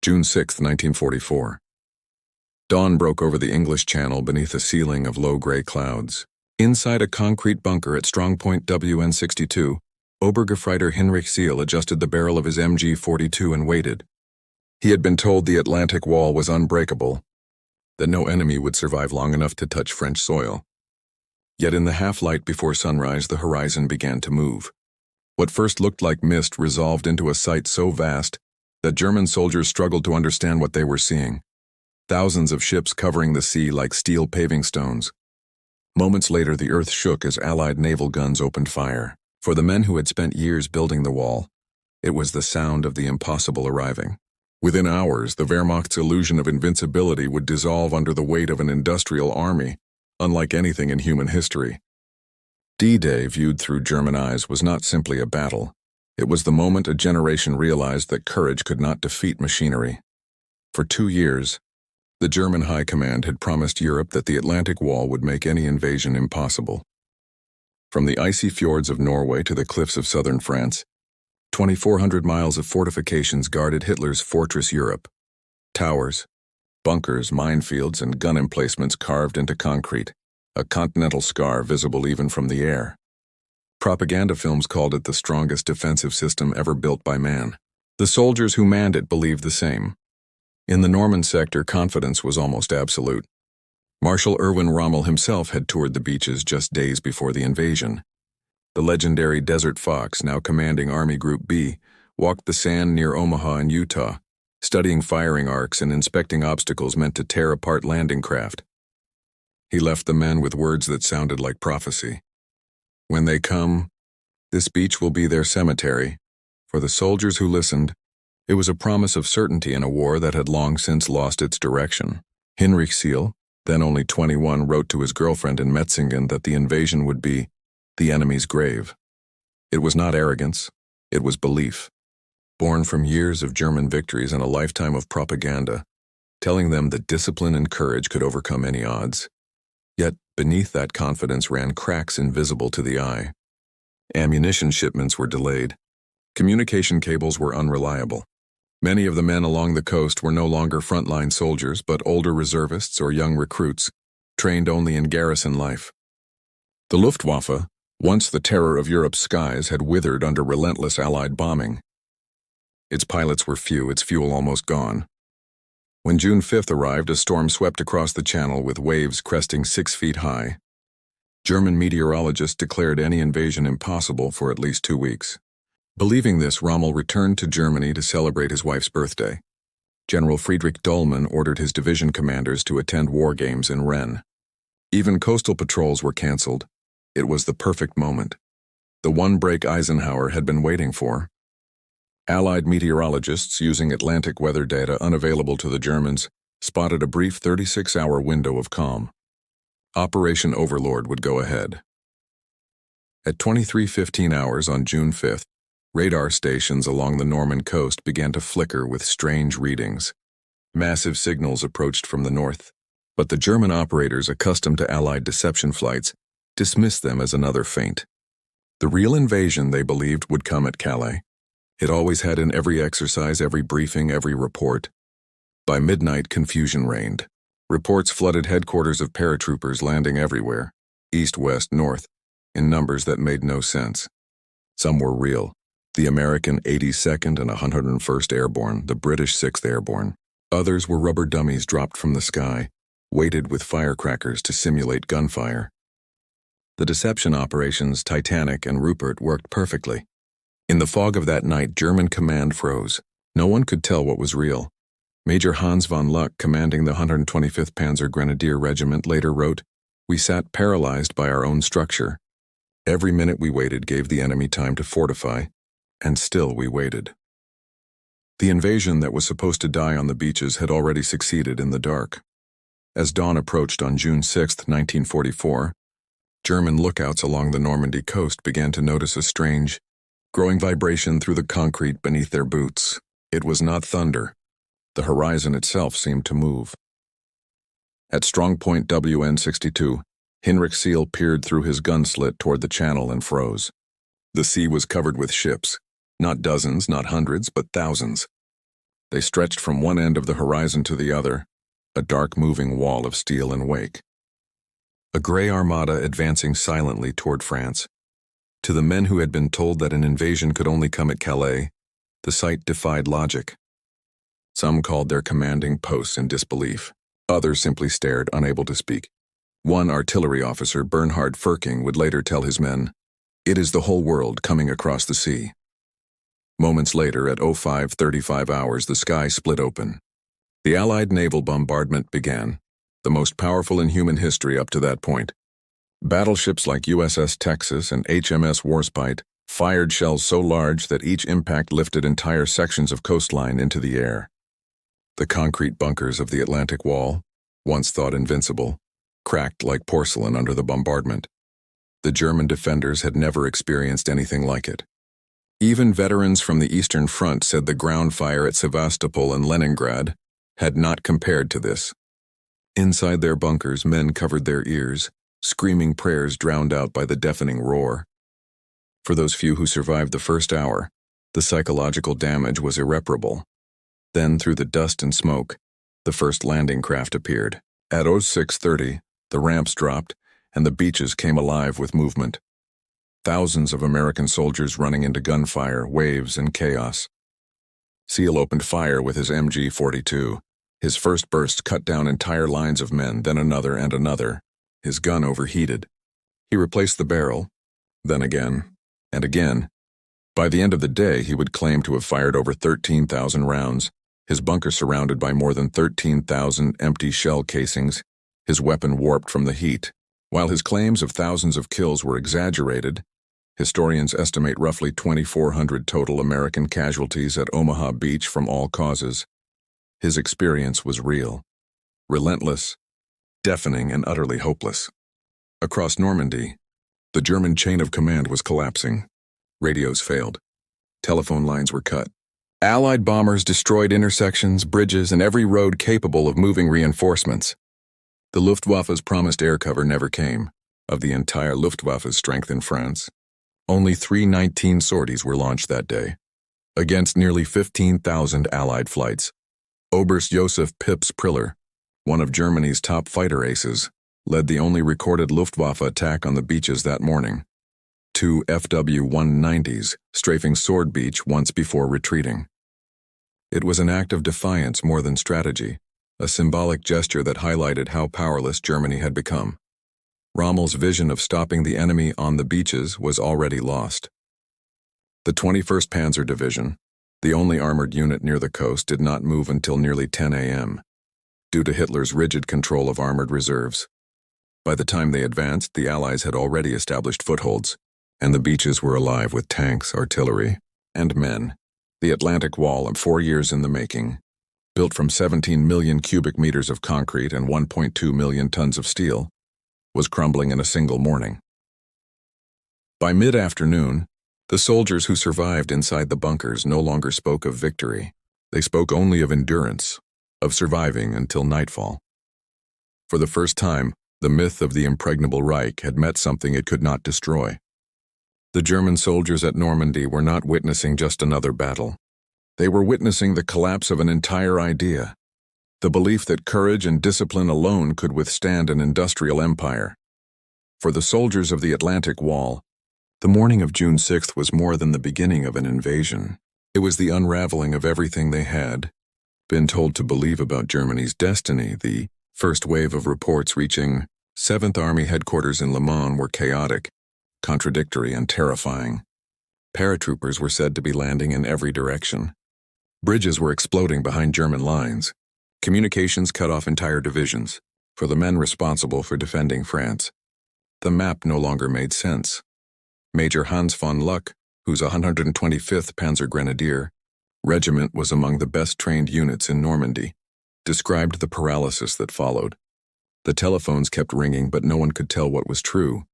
June 6, 1944. Dawn broke over the English Channel beneath a ceiling of low gray clouds. Inside a concrete bunker at strongpoint WN62, Obergefreiter Hinrich Seal adjusted the barrel of his MG-42 and waited. He had been told the Atlantic Wall was unbreakable, that no enemy would survive long enough to touch French soil. Yet in the half-light before sunrise, the horizon began to move. What first looked like mist resolved into a sight so vast that German soldiers struggled to understand what they were seeing. Thousands of ships covering the sea like steel paving stones. Moments later, the earth shook as Allied naval guns opened fire. For the men who had spent years building the wall, it was the sound of the impossible arriving. Within hours, the Wehrmacht's illusion of invincibility would dissolve under the weight of an industrial army, unlike anything in human history. D-Day, viewed through German eyes, was not simply a battle. It was the moment a generation realized that courage could not defeat machinery. For 2 years, the German High Command had promised Europe that the Atlantic Wall would make any invasion impossible. From the icy fjords of Norway to the cliffs of southern France, 2,400 miles of fortifications guarded Hitler's fortress Europe. Towers, bunkers, minefields, and gun emplacements carved into concrete, a continental scar visible even from the air. Propaganda films called it the strongest defensive system ever built by man. The soldiers who manned it believed the same. In the Norman sector, confidence was almost absolute. Marshal Erwin Rommel himself had toured the beaches just days before the invasion. The legendary Desert Fox, now commanding Army Group B, walked the sand near Omaha in Utah, studying firing arcs and inspecting obstacles meant to tear apart landing craft. He left the men with words that sounded like prophecy. When they come, this beach will be their cemetery. For the soldiers who listened, it was a promise of certainty in a war that had long since lost its direction. Hinrich Seal, then only 21, wrote to his girlfriend in Metzingen that the invasion would be the enemy's grave. It was not arrogance, it was belief, born from years of German victories and a lifetime of propaganda, telling them that discipline and courage could overcome any odds. Yet, beneath that confidence ran cracks invisible to the eye. Ammunition shipments were delayed. Communication cables were unreliable. Many of the men along the coast were no longer frontline soldiers, but older reservists or young recruits, trained only in garrison life. The Luftwaffe, once the terror of Europe's skies, had withered under relentless Allied bombing. Its pilots were few, its fuel almost gone. When June 5th arrived, a storm swept across the channel with waves cresting 6 feet high. German meteorologists declared any invasion impossible for at least 2 weeks. Believing this, Rommel returned to Germany to celebrate his wife's birthday. General Friedrich Dollmann ordered his division commanders to attend war games in Rennes. Even coastal patrols were canceled. It was the perfect moment. The one break Eisenhower had been waiting for. Allied meteorologists, using Atlantic weather data unavailable to the Germans, spotted a brief 36-hour window of calm. Operation Overlord would go ahead. At 23:15 hours on June 5th, radar stations along the Norman coast began to flicker with strange readings. Massive signals approached from the north, but the German operators, accustomed to Allied deception flights, dismissed them as another feint. The real invasion, they believed, would come at Calais. It always had in every exercise, every briefing, every report. By midnight, confusion reigned. Reports flooded headquarters of paratroopers landing everywhere, east, west, north, in numbers that made no sense. Some were real. The American 82nd and 101st Airborne, the British 6th Airborne. Others were rubber dummies dropped from the sky, weighted with firecrackers to simulate gunfire. The deception operations, Titanic and Rupert, worked perfectly. In the fog of that night, German command froze. No one could tell what was real. Major Hans von Luck, commanding the 125th Panzer Grenadier Regiment, later wrote, "We sat paralyzed by our own structure. Every minute we waited gave the enemy time to fortify, and still we waited." The invasion that was supposed to die on the beaches had already succeeded in the dark. As dawn approached on June 6, 1944, German lookouts along the Normandy coast began to notice a strange, growing vibration through the concrete beneath their boots. It was not thunder. The horizon itself seemed to move. At strongpoint WN62, Hinrich Seal peered through his gun slit toward the channel and froze. The sea was covered with ships. Not dozens, not hundreds, but thousands. They stretched from one end of the horizon to the other, a dark moving wall of steel and wake. A gray armada advancing silently toward France. To the men who had been told that an invasion could only come at Calais, the sight defied logic. Some called their commanding posts in disbelief. Others simply stared, unable to speak. One artillery officer, Bernhard Firking, would later tell his men, "It is the whole world coming across the sea." Moments later, at 05:35 hours, the sky split open. The Allied naval bombardment began, the most powerful in human history up to that point. Battleships like USS Texas and HMS Warspite fired shells so large that each impact lifted entire sections of coastline into the air. The concrete bunkers of the Atlantic Wall, once thought invincible, cracked like porcelain under the bombardment. The German defenders had never experienced anything like it. Even veterans from the Eastern Front said the ground fire at Sevastopol and Leningrad had not compared to this. Inside their bunkers, men covered their ears, screaming prayers drowned out by the deafening roar. For those few who survived the first hour, the psychological damage was irreparable. Then, through the dust and smoke, the first landing craft appeared. At 06:30, the ramps dropped, and the beaches came alive with movement. Thousands of American soldiers running into gunfire, waves, and chaos. Seal opened fire with his MG-42. His first burst cut down entire lines of men, then another and another. His gun overheated. He replaced the barrel, then again, and again. By the end of the day, he would claim to have fired over 13,000 rounds, his bunker surrounded by more than 13,000 empty shell casings, his weapon warped from the heat. While his claims of thousands of kills were exaggerated, historians estimate roughly 2,400 total American casualties at Omaha Beach from all causes. His experience was real, relentless, deafening, and utterly hopeless. Across Normandy, the German chain of command was collapsing. Radios failed. Telephone lines were cut. Allied bombers destroyed intersections, bridges, and every road capable of moving reinforcements. The Luftwaffe's promised air cover never came. Of the entire Luftwaffe's strength in France, only 319 sorties were launched that day, against nearly 15,000 Allied flights. Oberst Josef Pips Priller, one of Germany's top fighter aces, led the only recorded Luftwaffe attack on the beaches that morning. 2 FW-190s strafing Sword Beach once before retreating. It was an act of defiance more than strategy, a symbolic gesture that highlighted how powerless Germany had become. Rommel's vision of stopping the enemy on the beaches was already lost. The 21st Panzer Division, the only armored unit near the coast, did not move until nearly 10 a.m., due to Hitler's rigid control of armored reserves. By the time they advanced, the Allies had already established footholds, and the beaches were alive with tanks, artillery, and men. The Atlantic Wall, 4 years in the making, built from 17 million cubic meters of concrete and 1.2 million tons of steel, was crumbling in a single morning. By mid-afternoon, the soldiers who survived inside the bunkers no longer spoke of victory. They spoke only of endurance, of surviving until nightfall. For the first time, the myth of the impregnable Reich had met something it could not destroy. The German soldiers at Normandy were not witnessing just another battle. They were witnessing the collapse of an entire idea, the belief that courage and discipline alone could withstand an industrial empire. For the soldiers of the Atlantic Wall, the morning of June 6th was more than the beginning of an invasion. It was the unraveling of everything they had been told to believe about Germany's destiny. The first wave of reports reaching 7th Army headquarters in Le Mans were chaotic, contradictory, and terrifying. Paratroopers were said to be landing in every direction. Bridges were exploding behind German lines. Communications cut off entire divisions. For the men responsible for defending France, the map no longer made sense. Major Hans von Luck, whose 125th Panzer Grenadier Regiment was among the best-trained units in Normandy, described the paralysis that followed. The telephones kept ringing, but no one could tell what was true.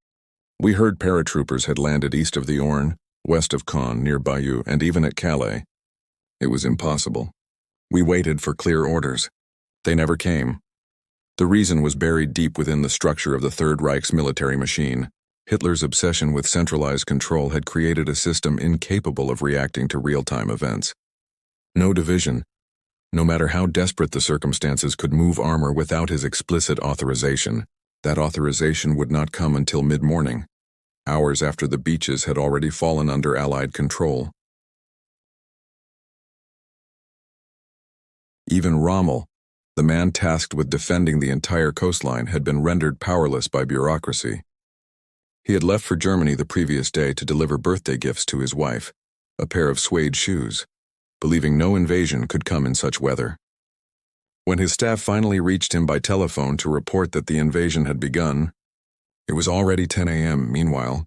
We heard paratroopers had landed east of the Orne, west of Caen, near Bayeux, and even at Calais. It was impossible. We waited for clear orders. They never came. The reason was buried deep within the structure of the Third Reich's military machine. Hitler's obsession with centralized control had created a system incapable of reacting to real-time events. No division, No matter how desperate the circumstances could move armor without his explicit authorization, that authorization would not come until mid-morning, hours after the beaches had already fallen under Allied control. Even Rommel, the man tasked with defending the entire coastline, had been rendered powerless by bureaucracy. He had left for Germany the previous day to deliver birthday gifts to his wife, a pair of suede shoes, believing no invasion could come in such weather. When his staff finally reached him by telephone to report that the invasion had begun, it was already 10 a.m. Meanwhile,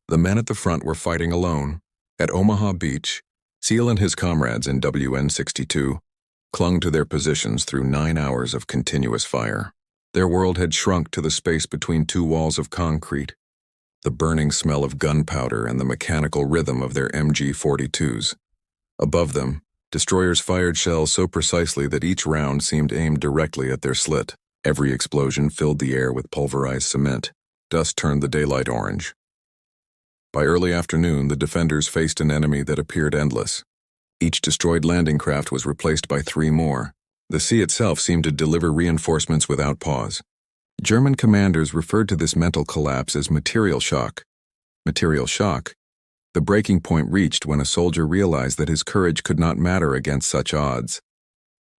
the men at the front were fighting alone. At Omaha Beach, Seal and his comrades in WN-62 clung to their positions through 9 hours of continuous fire. Their world had shrunk to the space between two walls of concrete, the burning smell of gunpowder and the mechanical rhythm of their MG-42s. Above them, destroyers fired shells so precisely that each round seemed aimed directly at their slit. Every explosion filled the air with pulverized cement. Dust turned the daylight orange. By early afternoon, the defenders faced an enemy that appeared endless. Each destroyed landing craft was replaced by 3 more. The sea itself seemed to deliver reinforcements without pause. German commanders referred to this mental collapse as material shock. Material shock? The breaking point reached when a soldier realized that his courage could not matter against such odds.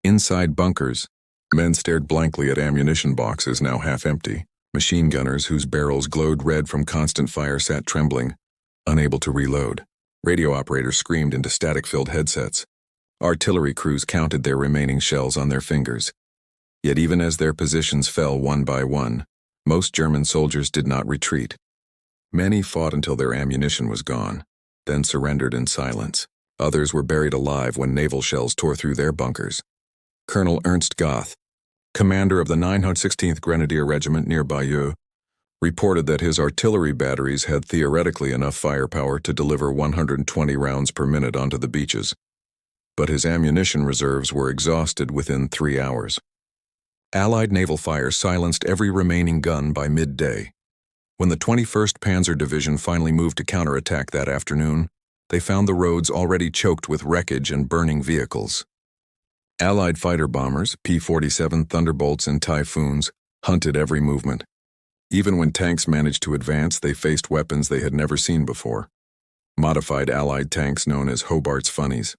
Inside bunkers, men stared blankly at ammunition boxes now half empty. Machine gunners whose barrels glowed red from constant fire sat trembling, unable to reload. Radio operators screamed into static-filled headsets. Artillery crews counted their remaining shells on their fingers. Yet even as their positions fell one by one, most German soldiers did not retreat. Many fought until their ammunition was gone, then surrendered in silence. Others were buried alive when naval shells tore through their bunkers. Colonel Ernst Goth, commander of the 916th Grenadier Regiment near Bayeux, reported that his artillery batteries had theoretically enough firepower to deliver 120 rounds per minute onto the beaches, but his ammunition reserves were exhausted within 3 hours. Allied naval fire silenced every remaining gun by midday. When the 21st Panzer Division finally moved to counterattack that afternoon, they found the roads already choked with wreckage and burning vehicles. Allied fighter bombers, P-47 Thunderbolts and Typhoons, hunted every movement. Even when tanks managed to advance, they faced weapons they had never seen before. Modified Allied tanks known as Hobart's Funnies.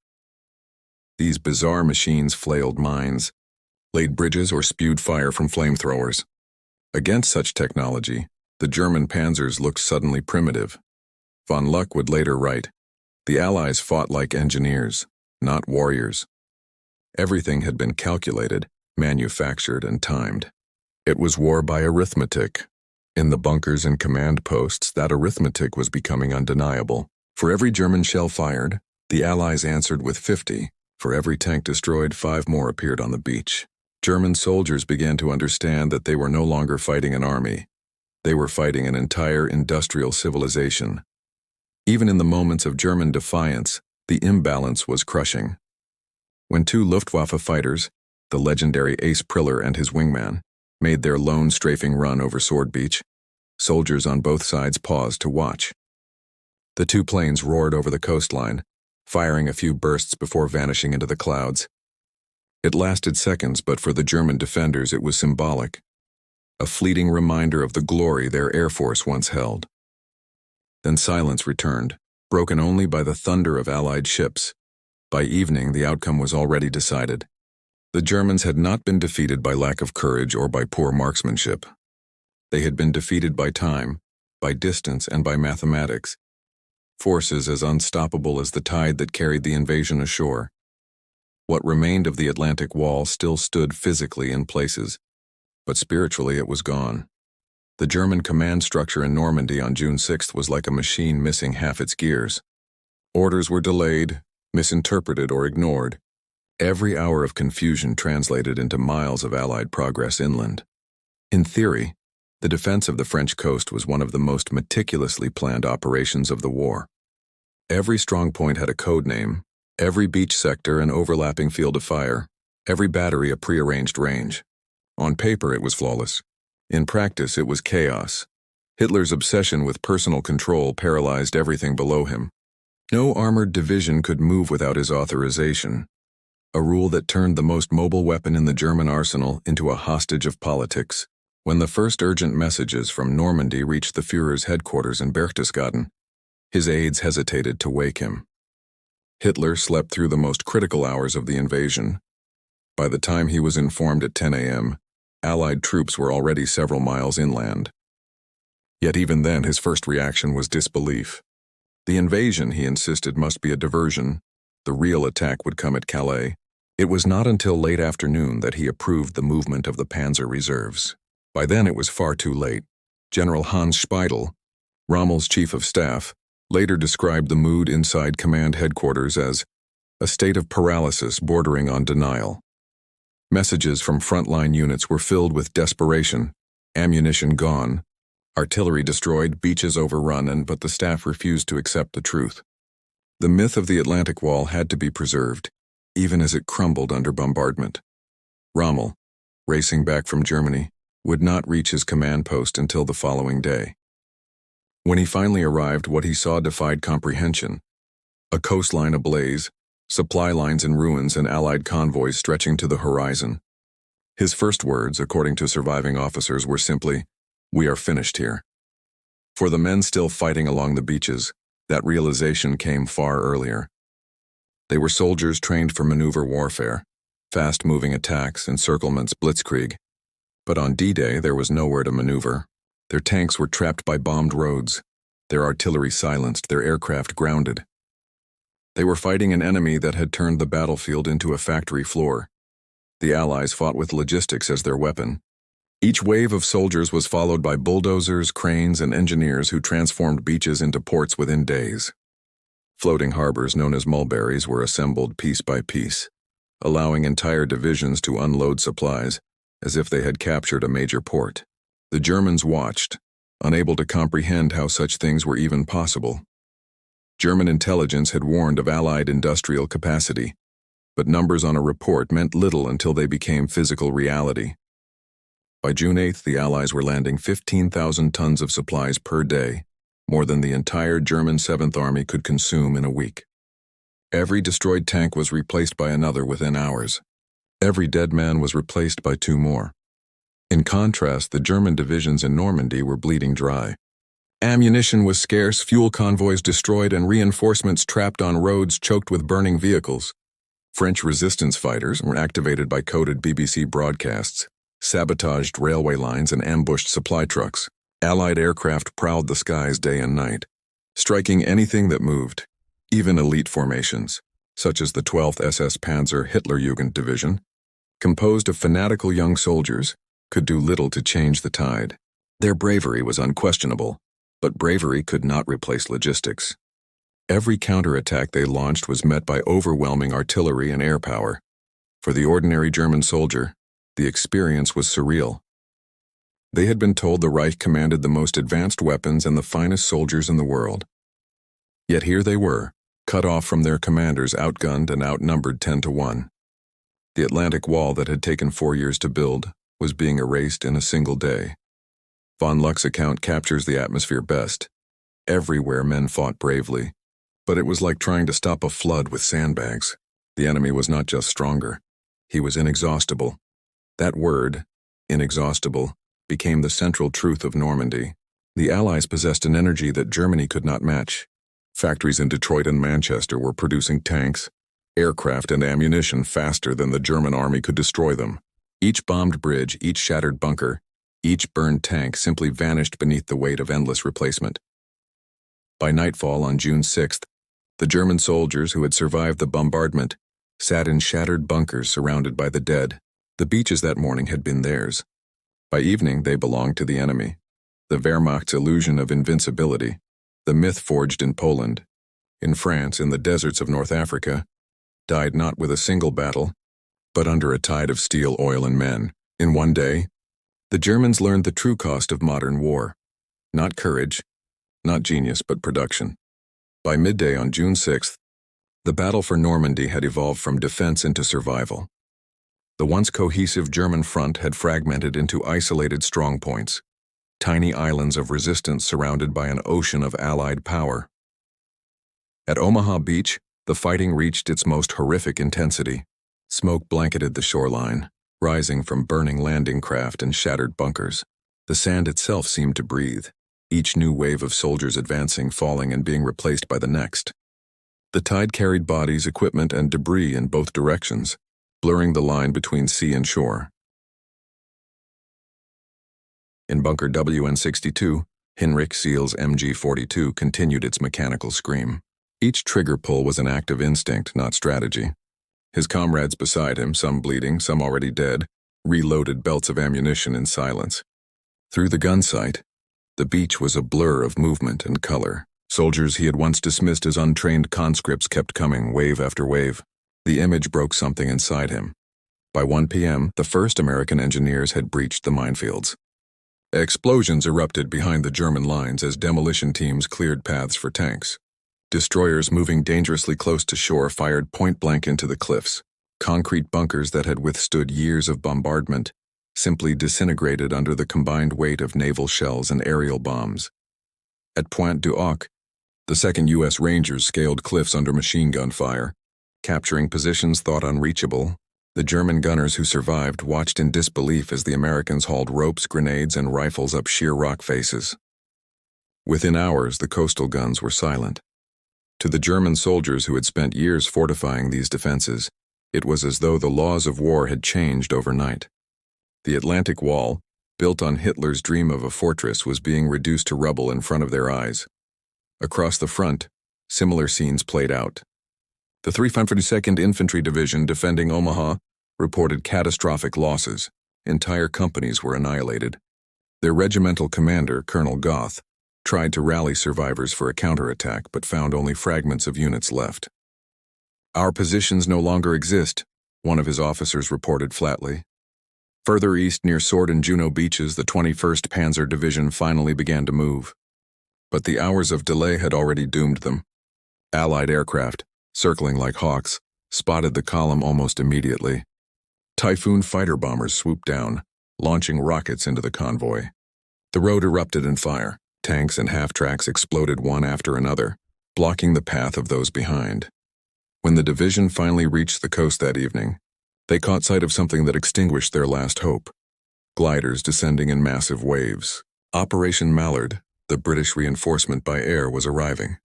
These bizarre machines flailed mines, laid bridges, or spewed fire from flamethrowers. Against such technology, the German panzers looked suddenly primitive. Von Luck would later write, "The Allies fought like engineers, not warriors." Everything had been calculated, manufactured, and timed. It was war by arithmetic. In the bunkers and command posts, that arithmetic was becoming undeniable. For every German shell fired, the Allies answered with 50. For every tank destroyed, 5 more appeared on the beach. German soldiers began to understand that they were no longer fighting an army. They were fighting an entire industrial civilization. Even in the moments of German defiance, the imbalance was crushing. When 2 Luftwaffe fighters, the legendary Ace Priller and his wingman, made their lone strafing run over Sword Beach, soldiers on both sides paused to watch. The 2 planes roared over the coastline, firing a few bursts before vanishing into the clouds. It lasted seconds, but for the German defenders it was symbolic, a fleeting reminder of the glory their Air Force once held. Then silence returned, broken only by the thunder of Allied ships. By evening, the outcome was already decided. The Germans had not been defeated by lack of courage or by poor marksmanship. They had been defeated by time, by distance, and by mathematics. Forces as unstoppable as the tide that carried the invasion ashore. What remained of the Atlantic Wall still stood physically in places, but spiritually it was gone. The German command structure in Normandy on June 6th was like a machine missing half its gears. Orders were delayed, misinterpreted, or ignored. Every hour of confusion translated into miles of Allied progress inland. In theory, the defense of the French coast was one of the most meticulously planned operations of the war. Every strongpoint had a code name, every beach sector an overlapping field of fire, every battery a prearranged range. On paper it was flawless. In practice it was chaos. Hitler's obsession with personal control paralyzed everything below him. No armored division could move without his authorization. a rule that turned the most mobile weapon in the German arsenal into a hostage of politics. When the first urgent messages from Normandy reached the Führer's headquarters in Berchtesgaden, his aides hesitated to wake him. Hitler slept through the most critical hours of the invasion. By the time he was informed at 10 a.m., Allied troops were already several miles inland. Yet even then his first reaction was disbelief. The invasion, he insisted, must be a diversion. The real attack would come at Calais. It was not until late afternoon that he approved the movement of the Panzer reserves. By then it was far too late. General Hans Speidel, Rommel's chief of staff, later described the mood inside command headquarters as a state of paralysis bordering on denial. Messages from frontline units were filled with desperation, ammunition gone, artillery destroyed, beaches overrun, but the staff refused to accept the truth. The myth of the Atlantic Wall had to be preserved, even as it crumbled under bombardment. Rommel, racing back from Germany, would not reach his command post until the following day. When he finally arrived, what he saw defied comprehension. A coastline ablaze, supply lines in ruins, and Allied convoys stretching to the horizon. His first words, according to surviving officers, were simply, "We are finished here." For the men still fighting along the beaches, that realization came far earlier. They were soldiers trained for maneuver warfare, fast-moving attacks, encirclements, blitzkrieg. But on D-Day, there was nowhere to maneuver. Their tanks were trapped by bombed roads, their artillery silenced, their aircraft grounded. They were fighting an enemy that had turned the battlefield into a factory floor. The Allies fought with logistics as their weapon. Each wave of soldiers was followed by bulldozers, cranes, and engineers who transformed beaches into ports within days. Floating harbors known as mulberries were assembled piece by piece, allowing entire divisions to unload supplies as if they had captured a major port. The Germans watched, unable to comprehend how such things were even possible. German intelligence had warned of Allied industrial capacity, but numbers on a report meant little until they became physical reality. By June 8th, the Allies were landing 15,000 tons of supplies per day, more than the entire German 7th Army could consume in a week. Every destroyed tank was replaced by another within hours. Every dead man was replaced by two more. In contrast, the German divisions in Normandy were bleeding dry. Ammunition was scarce, fuel convoys destroyed, and reinforcements trapped on roads choked with burning vehicles. French resistance fighters were activated by coded BBC broadcasts, sabotaged railway lines, and ambushed supply trucks. Allied aircraft prowled the skies day and night, striking anything that moved, even elite formations, such as the 12th SS Panzer Hitlerjugend Division, composed of fanatical young soldiers, could do little to change the tide. Their bravery was unquestionable, but bravery could not replace logistics. Every counterattack they launched was met by overwhelming artillery and air power. For the ordinary German soldier, the experience was surreal. They had been told the Reich commanded the most advanced weapons and the finest soldiers in the world. Yet here they were, cut off from their commanders, outgunned and outnumbered 10-1. The Atlantic Wall that had taken 4 years to build was being erased in a single day. Von Luck's account captures the atmosphere best. Everywhere men fought bravely, but it was like trying to stop a flood with sandbags. The enemy was not just stronger, he was inexhaustible. That word, inexhaustible, became the central truth of Normandy. The Allies possessed an energy that Germany could not match. Factories in Detroit and Manchester were producing tanks, aircraft, and ammunition faster than the German army could destroy them. Each bombed bridge, each shattered bunker, each burned tank simply vanished beneath the weight of endless replacement. By nightfall on June 6th, the German soldiers who had survived the bombardment sat in shattered bunkers surrounded by the dead. The beaches that morning had been theirs. By evening, they belonged to the enemy. The Wehrmacht's illusion of invincibility, the myth forged in Poland, in France, in the deserts of North Africa, died not with a single battle, but under a tide of steel, oil, and men. In one day, the Germans learned the true cost of modern war. Not courage, not genius, but production. By midday on June 6th, the battle for Normandy had evolved from defense into survival. The once cohesive German front had fragmented into isolated strongpoints, tiny islands of resistance surrounded by an ocean of Allied power. At Omaha Beach, the fighting reached its most horrific intensity. Smoke blanketed the shoreline, rising from burning landing craft and shattered bunkers. The sand itself seemed to breathe, each new wave of soldiers advancing, falling, and being replaced by the next. The tide carried bodies, equipment, and debris in both directions, blurring the line between sea and shore. In bunker WN62, Hinrich Seal's MG-42 continued its mechanical scream. Each trigger pull was an act of instinct, not strategy. His comrades beside him, some bleeding, some already dead, reloaded belts of ammunition in silence. Through the gun sight, the beach was a blur of movement and color. Soldiers he had once dismissed as untrained conscripts kept coming, wave after wave. The image broke something inside him. By 1 p.m., the first American engineers had breached the minefields. Explosions erupted behind the German lines as demolition teams cleared paths for tanks. Destroyers moving dangerously close to shore fired point-blank into the cliffs. Concrete bunkers that had withstood years of bombardment simply disintegrated under the combined weight of naval shells and aerial bombs. At Pointe du Hoc, the 2nd U.S. Rangers scaled cliffs under machine gun fire. Capturing positions thought unreachable, the German gunners who survived watched in disbelief as the Americans hauled ropes, grenades, and rifles up sheer rock faces. Within hours, the coastal guns were silent. To the German soldiers who had spent years fortifying these defenses, it was as though the laws of war had changed overnight. The Atlantic Wall, built on Hitler's dream of a fortress, was being reduced to rubble in front of their eyes. Across the front, similar scenes played out. The 352nd Infantry Division defending Omaha reported catastrophic losses. Entire companies were annihilated. Their regimental commander, Colonel Goth, tried to rally survivors for a counterattack but found only fragments of units left. "Our positions no longer exist," one of his officers reported flatly. Further east near Sword and Juno beaches, the 21st Panzer Division finally began to move. But the hours of delay had already doomed them. Allied aircraft, circling like hawks, spotted the column almost immediately. Typhoon fighter bombers swooped down, launching rockets into the convoy. The road erupted in fire. Tanks and half-tracks exploded one after another, blocking the path of those behind. When the division finally reached the coast that evening, they caught sight of something that extinguished their last hope. Gliders descending in massive waves. Operation Mallard, the British reinforcement by air, was arriving.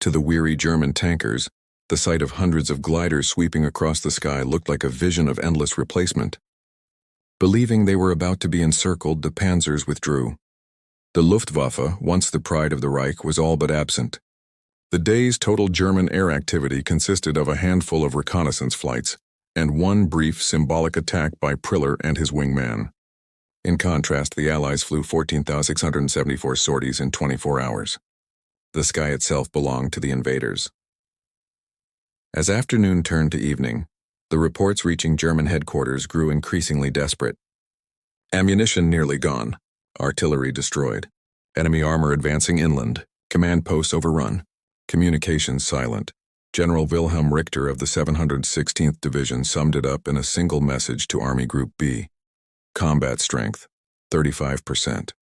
To the weary German tankers, the sight of hundreds of gliders sweeping across the sky looked like a vision of endless replacement. Believing they were about to be encircled, the panzers withdrew. The Luftwaffe, once the pride of the Reich, was all but absent. The day's total German air activity consisted of a handful of reconnaissance flights and one brief symbolic attack by Priller and his wingman. In contrast, the Allies flew 14,674 sorties in 24 hours. The sky itself belonged to the invaders. As afternoon turned to evening, the reports reaching German headquarters grew increasingly desperate. Ammunition nearly gone. Artillery destroyed. Enemy armor advancing inland. Command posts overrun. Communications silent. General Wilhelm Richter of the 716th Division summed it up in a single message to Army Group B. Combat strength, 35%.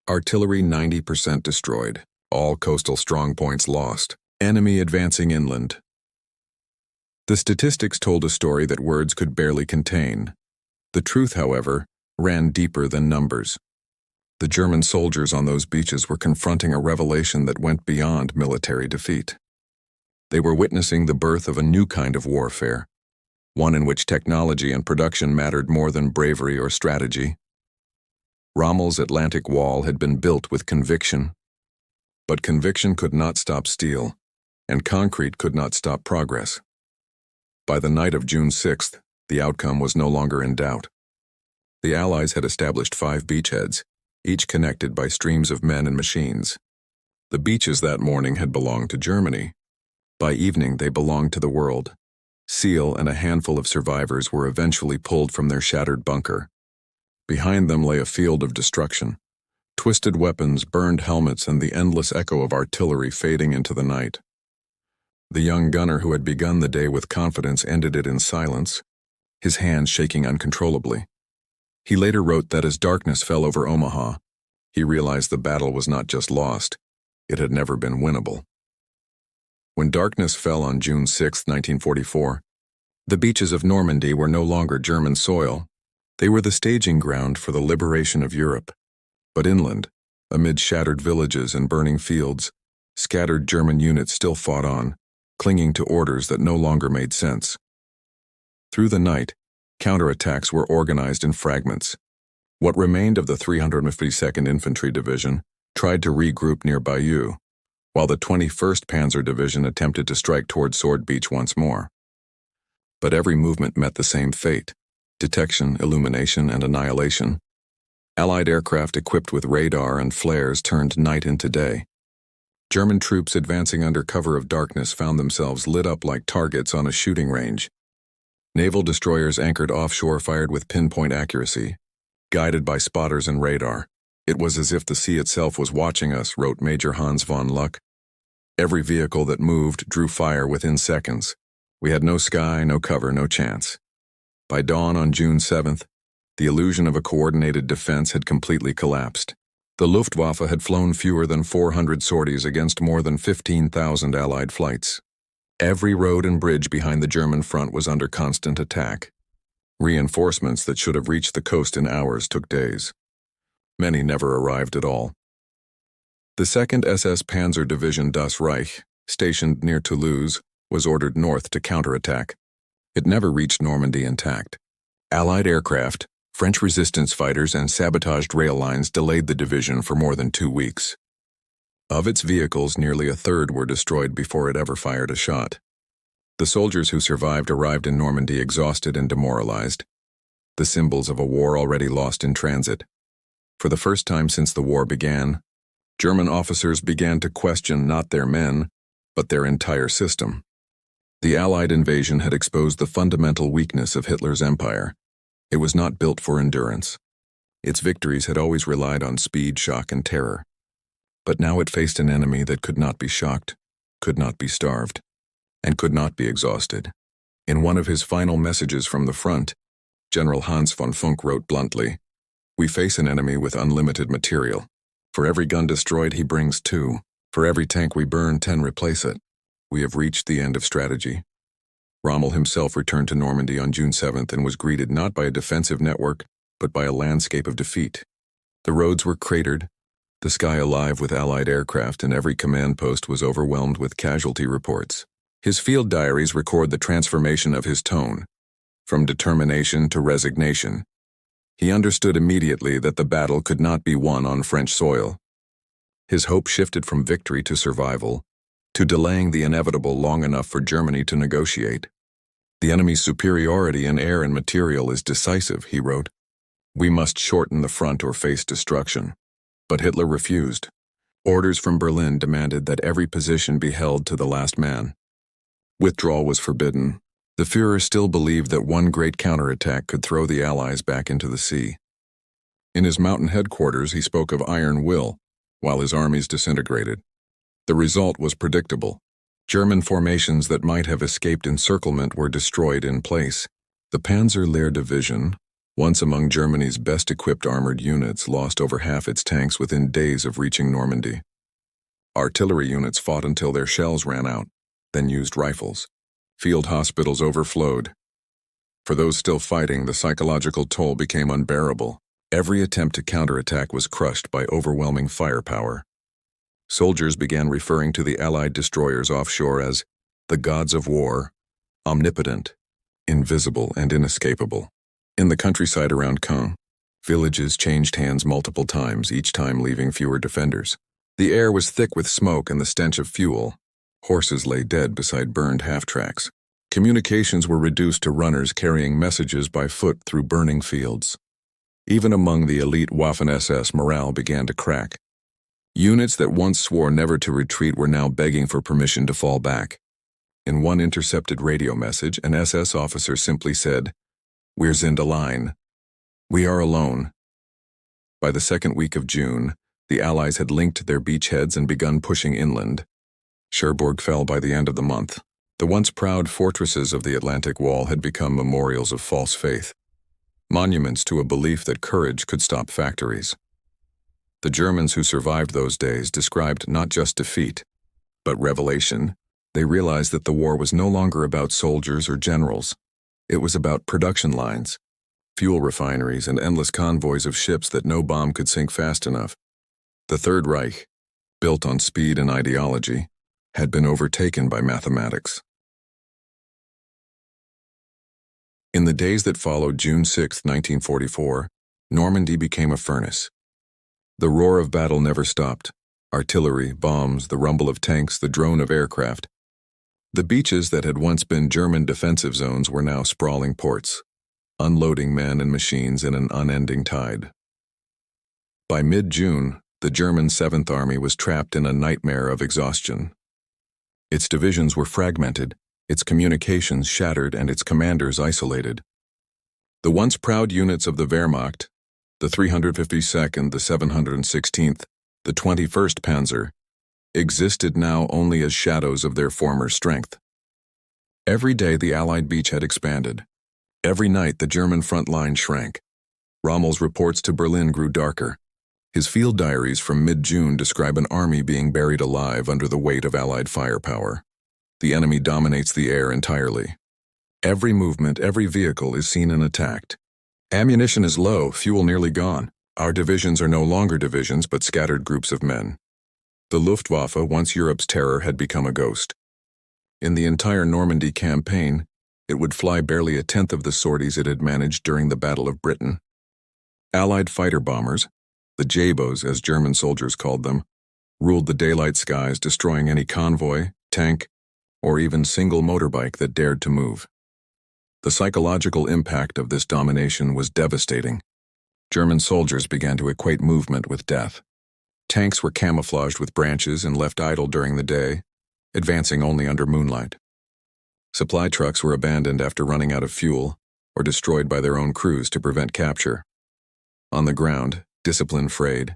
Artillery 90% destroyed. All coastal strongpoints lost. Enemy advancing inland. The statistics told a story that words could barely contain. The truth, however, ran deeper than numbers. The German soldiers on those beaches were confronting a revelation that went beyond military defeat. They were witnessing the birth of a new kind of warfare, one in which technology and production mattered more than bravery or strategy. Rommel's Atlantic Wall had been built with conviction, but conviction could not stop steel, and concrete could not stop progress. By the night of June 6th, the outcome was no longer in doubt. The Allies had established 5 beachheads, each connected by streams of men and machines. The beaches that morning had belonged to Germany. By evening, they belonged to the world. Seal and a handful of survivors were eventually pulled from their shattered bunker. Behind them lay a field of destruction. Twisted weapons, burned helmets, and the endless echo of artillery fading into the night. The young gunner who had begun the day with confidence ended it in silence, his hands shaking uncontrollably. He later wrote that as darkness fell over Omaha, he realized the battle was not just lost, it had never been winnable. When darkness fell on June 6, 1944, The beaches of Normandy were no longer German soil. They were the staging ground for the liberation of Europe. But inland, amid shattered villages and burning fields, scattered German units still fought on, clinging to orders that no longer made sense. Through the night, counterattacks were organized in fragments. What remained of the 352nd Infantry Division tried to regroup near Bayeux, while the 21st Panzer Division attempted to strike toward Sword Beach once more. But every movement met the same fate: detection, illumination, and annihilation. Allied aircraft equipped with radar and flares turned night into day. German troops advancing under cover of darkness found themselves lit up like targets on a shooting range. Naval destroyers anchored offshore fired with pinpoint accuracy, guided by spotters and radar. It was as if the sea itself was watching us, wrote Major Hans von Luck. Every vehicle that moved drew fire within seconds. We had no sky, no cover, no chance. By dawn on June 7th, the illusion of a coordinated defense had completely collapsed. The Luftwaffe had flown fewer than 400 sorties against more than 15,000 Allied flights. Every road and bridge behind the German front was under constant attack. Reinforcements that should have reached the coast in hours took days. Many never arrived at all. The 2nd SS Panzer Division Das Reich, stationed near Toulouse, was ordered north to counterattack. It never reached Normandy intact. Allied aircraft, French resistance fighters, and sabotaged rail lines delayed the division for more than 2 weeks. Of its vehicles, nearly a third were destroyed before it ever fired a shot. The soldiers who survived arrived in Normandy exhausted and demoralized, the symbols of a war already lost in transit. For the first time since the war began, German officers began to question not their men, but their entire system. The Allied invasion had exposed the fundamental weakness of Hitler's empire. It was not built for endurance. Its victories had always relied on speed, shock, and terror. But now it faced an enemy that could not be shocked, could not be starved, and could not be exhausted. In one of his final messages from the front, General Hans von Funk wrote bluntly, "We face an enemy with unlimited material. For every gun destroyed, he brings 2. For every tank we burn, 10 replace it. We have reached the end of strategy." Rommel himself returned to Normandy on June 7th and was greeted not by a defensive network, but by a landscape of defeat. The roads were cratered, the sky alive with Allied aircraft, and every command post was overwhelmed with casualty reports. His field diaries record the transformation of his tone, from determination to resignation. He understood immediately that the battle could not be won on French soil. His hope shifted from victory to survival, to delaying the inevitable long enough for Germany to negotiate. "The enemy's superiority in air and material is decisive," he wrote. "We must shorten the front or face destruction." But Hitler refused. Orders from Berlin demanded that every position be held to the last man. Withdrawal was forbidden. The Führer still believed that one great counterattack could throw the Allies back into the sea. In his mountain headquarters, he spoke of iron will, while his armies disintegrated. The result was predictable. German formations that might have escaped encirclement were destroyed in place. The Panzer Lehr Division, once among Germany's best-equipped armored units, lost over half its tanks within days of reaching Normandy. Artillery units fought until their shells ran out, then used rifles. Field hospitals overflowed. For those still fighting, the psychological toll became unbearable. Every attempt to counterattack was crushed by overwhelming firepower. Soldiers began referring to the Allied destroyers offshore as the gods of war, omnipotent, invisible, and inescapable. In the countryside around Caen, villages changed hands multiple times, each time leaving fewer defenders. The air was thick with smoke and the stench of fuel. Horses lay dead beside burned half-tracks. Communications were reduced to runners carrying messages by foot through burning fields. Even among the elite Waffen-SS, morale began to crack. Units that once swore never to retreat were now begging for permission to fall back. In one intercepted radio message, an SS officer simply said, "Wir sind allein." We are alone. By the second week of June, the Allies had linked their beachheads and begun pushing inland. Cherbourg fell by the end of the month. The once proud fortresses of the Atlantic Wall had become memorials of false faith, monuments to a belief that courage could stop factories. The Germans who survived those days described not just defeat, but revelation. They realized that the war was no longer about soldiers or generals. It was about production lines, fuel refineries, and endless convoys of ships that no bomb could sink fast enough. The Third Reich, built on speed and ideology, had been overtaken by mathematics. In the days that followed June 6, 1944, Normandy became a furnace. The roar of battle never stopped. Artillery, bombs, the rumble of tanks, the drone of aircraft. The beaches that had once been German defensive zones were now sprawling ports, unloading men and machines in an unending tide. By mid-June, the German 7th Army was trapped in a nightmare of exhaustion. Its divisions were fragmented, its communications shattered, and its commanders isolated. The once proud units of the Wehrmacht, the 352nd, the 716th, the 21st Panzer, existed now only as shadows of their former strength. Every day the Allied beach had expanded. Every night the German front line shrank. Rommel's reports to Berlin grew darker. His field diaries from mid-June describe an army being buried alive under the weight of Allied firepower. The enemy dominates the air entirely. Every movement, every vehicle is seen and attacked. Ammunition is low, fuel nearly gone. Our divisions are no longer divisions but scattered groups of men. The Luftwaffe, once Europe's terror, had become a ghost. In the entire Normandy campaign, it would fly barely a tenth of the sorties it had managed during the Battle of Britain. Allied fighter bombers, the Jabos as German soldiers called them, ruled the daylight skies, destroying any convoy, tank, or even single motorbike that dared to move. The psychological impact of this domination was devastating. German soldiers began to equate movement with death. Tanks were camouflaged with branches and left idle during the day, advancing only under moonlight. Supply trucks were abandoned after running out of fuel or destroyed by their own crews to prevent capture. On the ground, discipline frayed.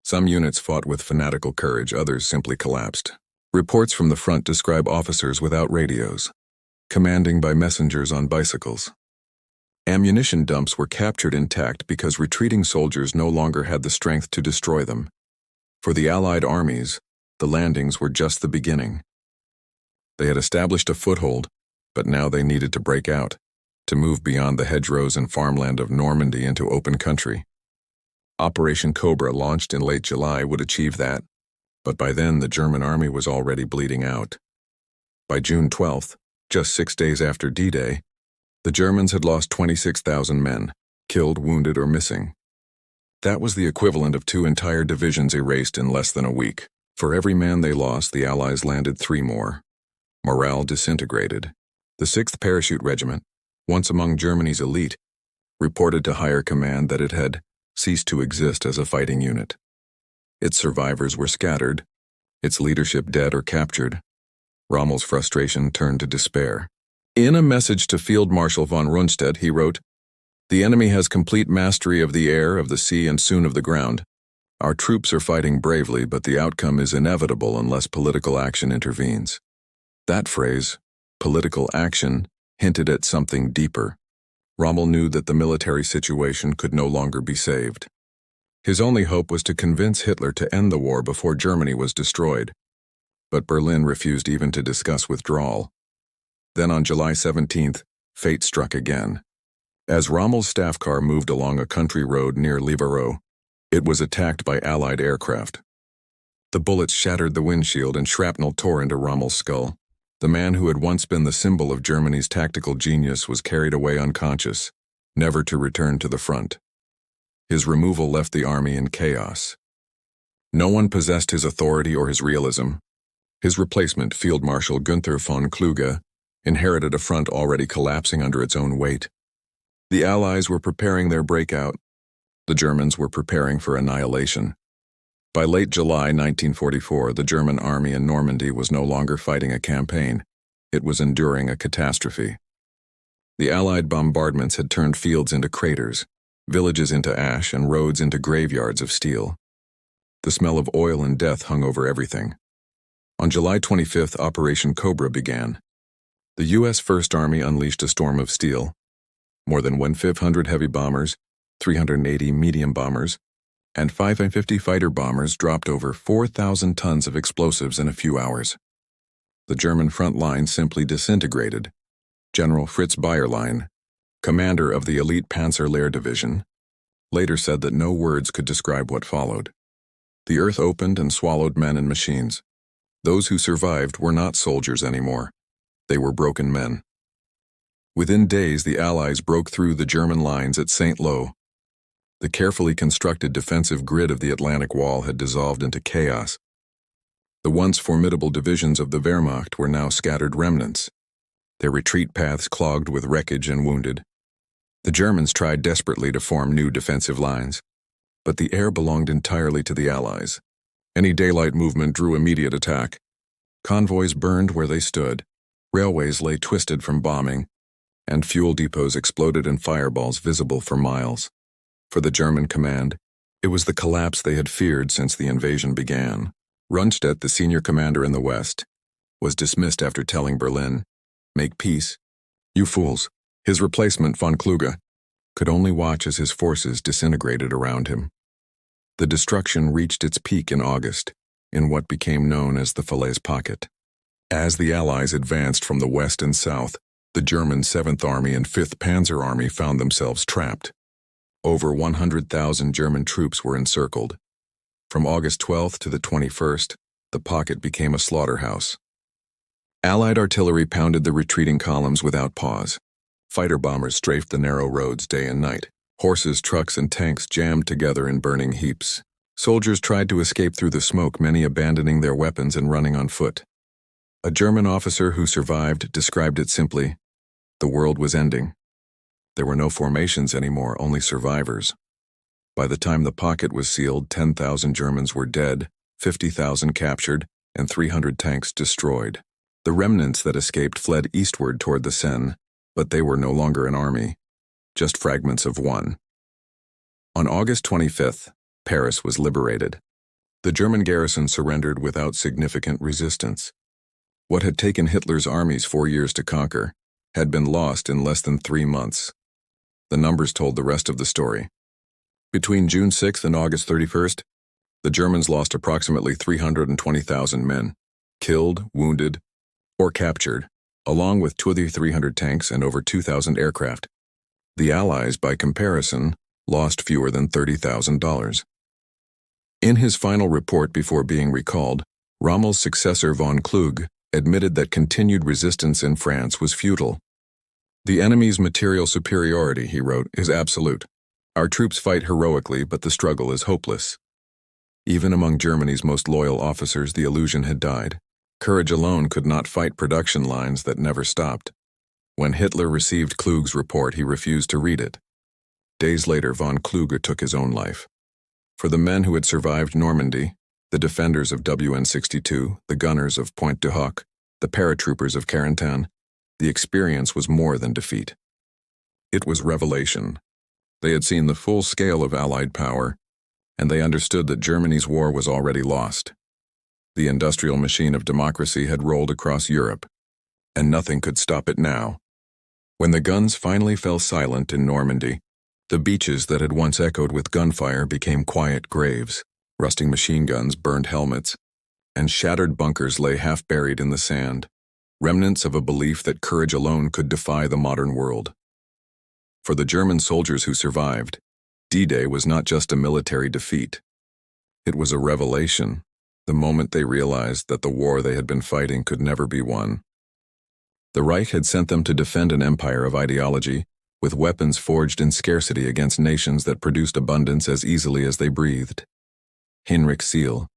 Some units fought with fanatical courage, others simply collapsed. Reports from the front describe officers without radios, commanding by messengers on bicycles. Ammunition dumps were captured intact because retreating soldiers no longer had the strength to destroy them. For the Allied armies, the landings were just the beginning. They had established a foothold, but now they needed to break out, to move beyond the hedgerows and farmland of Normandy into open country. Operation Cobra, launched in late July, would achieve that, but by then the German army was already bleeding out. By June 12th, just 6 days after D-Day, the Germans had lost 26,000 men, killed, wounded, or missing. That was the equivalent of 2 entire divisions erased in less than a week. For every man they lost, the Allies landed 3 more. Morale disintegrated. The 6th Parachute Regiment, once among Germany's elite, reported to higher command that it had ceased to exist as a fighting unit. Its survivors were scattered, its leadership dead or captured. Rommel's frustration turned to despair. In a message to Field Marshal von Rundstedt, he wrote, "The enemy has complete mastery of the air, of the sea, and soon of the ground. Our troops are fighting bravely, but the outcome is inevitable unless political action intervenes." That phrase, political action, hinted at something deeper. Rommel knew that the military situation could no longer be saved. His only hope was to convince Hitler to end the war before Germany was destroyed. But Berlin refused even to discuss withdrawal. Then on July 17th, fate struck again. As Rommel's staff car moved along a country road near Livarot, it was attacked by Allied aircraft. The bullets shattered the windshield and shrapnel tore into Rommel's skull. The man who had once been the symbol of Germany's tactical genius was carried away unconscious, never to return to the front. His removal left the army in chaos. No one possessed his authority or his realism. His replacement, Field Marshal Günther von Kluge, inherited a front already collapsing under its own weight. The Allies were preparing their breakout. The Germans were preparing for annihilation. By late July 1944, the German army in Normandy was no longer fighting a campaign. It was enduring a catastrophe. The Allied bombardments had turned fields into craters, villages into ash, and roads into graveyards of steel. The smell of oil and death hung over everything. On July 25th, Operation Cobra began. The U.S. First Army unleashed a storm of steel. More than 1,500 heavy bombers, 380 medium bombers, and 550 fighter bombers dropped over 4,000 tons of explosives in a few hours. The German front line simply disintegrated. General Fritz Bayerlein, commander of the elite Panzer Division, later said that no words could describe what followed. The earth opened and swallowed men and machines. Those who survived were not soldiers anymore. They were broken men. Within days, the Allies broke through the German lines at St. Lo. The carefully constructed defensive grid of the Atlantic Wall had dissolved into chaos. The once formidable divisions of the Wehrmacht were now scattered remnants, their retreat paths clogged with wreckage and wounded. The Germans tried desperately to form new defensive lines, but the air belonged entirely to the Allies. Any daylight movement drew immediate attack. Convoys burned where they stood, railways lay twisted from bombing, and fuel depots exploded in fireballs visible for miles. For the German command, it was the collapse they had feared since the invasion began. Rundstedt, the senior commander in the West, was dismissed after telling Berlin, "Make peace, you fools." His replacement, von Kluge, could only watch as his forces disintegrated around him. The destruction reached its peak in August, in what became known as the Falaise Pocket. As the Allies advanced from the west and south, the German 7th Army and 5th Panzer Army found themselves trapped. Over 100,000 German troops were encircled. From August 12th to the 21st, the pocket became a slaughterhouse. Allied artillery pounded the retreating columns without pause. Fighter bombers strafed the narrow roads day and night. Horses, trucks, and tanks jammed together in burning heaps. Soldiers tried to escape through the smoke, many abandoning their weapons and running on foot. A German officer who survived described it simply: the world was ending. There were no formations anymore, only survivors. By the time the pocket was sealed, 10,000 Germans were dead, 50,000 captured, and 300 tanks destroyed. The remnants that escaped fled eastward toward the Seine, but they were no longer an army, just fragments of one. On August 25th, Paris was liberated. The German garrison surrendered without significant resistance. What had taken Hitler's armies 4 years to conquer had been lost in less than 3 months. The numbers told the rest of the story. Between June 6th and August 31st, the Germans lost approximately 320,000 men, killed, wounded, or captured, along with 2,300 tanks and over 2,000 aircraft. The Allies, by comparison, lost fewer than $30,000. In his final report before being recalled, Rommel's successor von Kluge admitted that continued resistance in France was futile. "The enemy's material superiority," he wrote, "is absolute. Our troops fight heroically, but the struggle is hopeless." Even among Germany's most loyal officers, the illusion had died. Courage alone could not fight production lines that never stopped. When Hitler received Kluge's report, he refused to read it. Days later, von Kluge took his own life. For the men who had survived Normandy, the defenders of WN62, the gunners of Pointe du Hoc, the paratroopers of Carentan, the experience was more than defeat. It was revelation. They had seen the full scale of Allied power, and they understood that Germany's war was already lost. The industrial machine of democracy had rolled across Europe, and nothing could stop it now. When the guns finally fell silent in Normandy, the beaches that had once echoed with gunfire became quiet graves. Rusting machine guns burned helmets, and shattered bunkers lay half buried in the sand, remnants of a belief that courage alone could defy the modern world. For the German soldiers who survived, D-Day was not just a military defeat. It was a revelation, the moment they realized that the war they had been fighting could never be won. The Reich had sent them to defend an empire of ideology, with weapons forged in scarcity against nations that produced abundance as easily as they breathed. Heinrich Seal,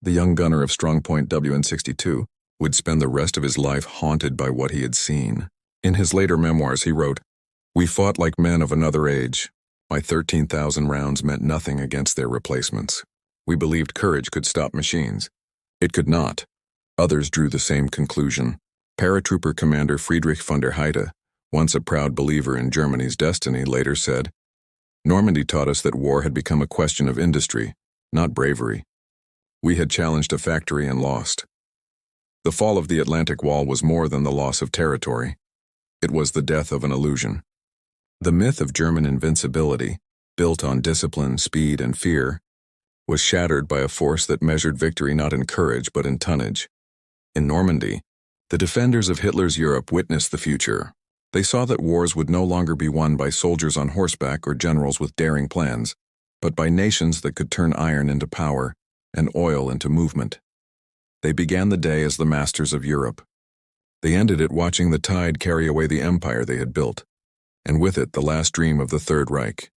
the young gunner of Strongpoint WN62, would spend the rest of his life haunted by what he had seen. In his later memoirs, he wrote, "We fought like men of another age. My 13,000 rounds meant nothing against their replacements. We believed courage could stop machines. It could not." Others drew the same conclusion. Paratrooper Commander Friedrich von der Heide, once a proud believer in Germany's destiny, later said, "Normandy taught us that war had become a question of industry, not bravery. We had challenged a factory and lost." The fall of the Atlantic Wall was more than the loss of territory. It was the death of an illusion. The myth of German invincibility, built on discipline, speed, and fear, was shattered by a force that measured victory not in courage but in tonnage. In Normandy, the defenders of Hitler's Europe witnessed the future, They saw that wars would no longer be won by soldiers on horseback or generals with daring plans, but by nations that could turn iron into power and oil into movement. They began the day as the masters of Europe. They ended it watching the tide carry away the empire they had built, and with it the last dream of the Third Reich.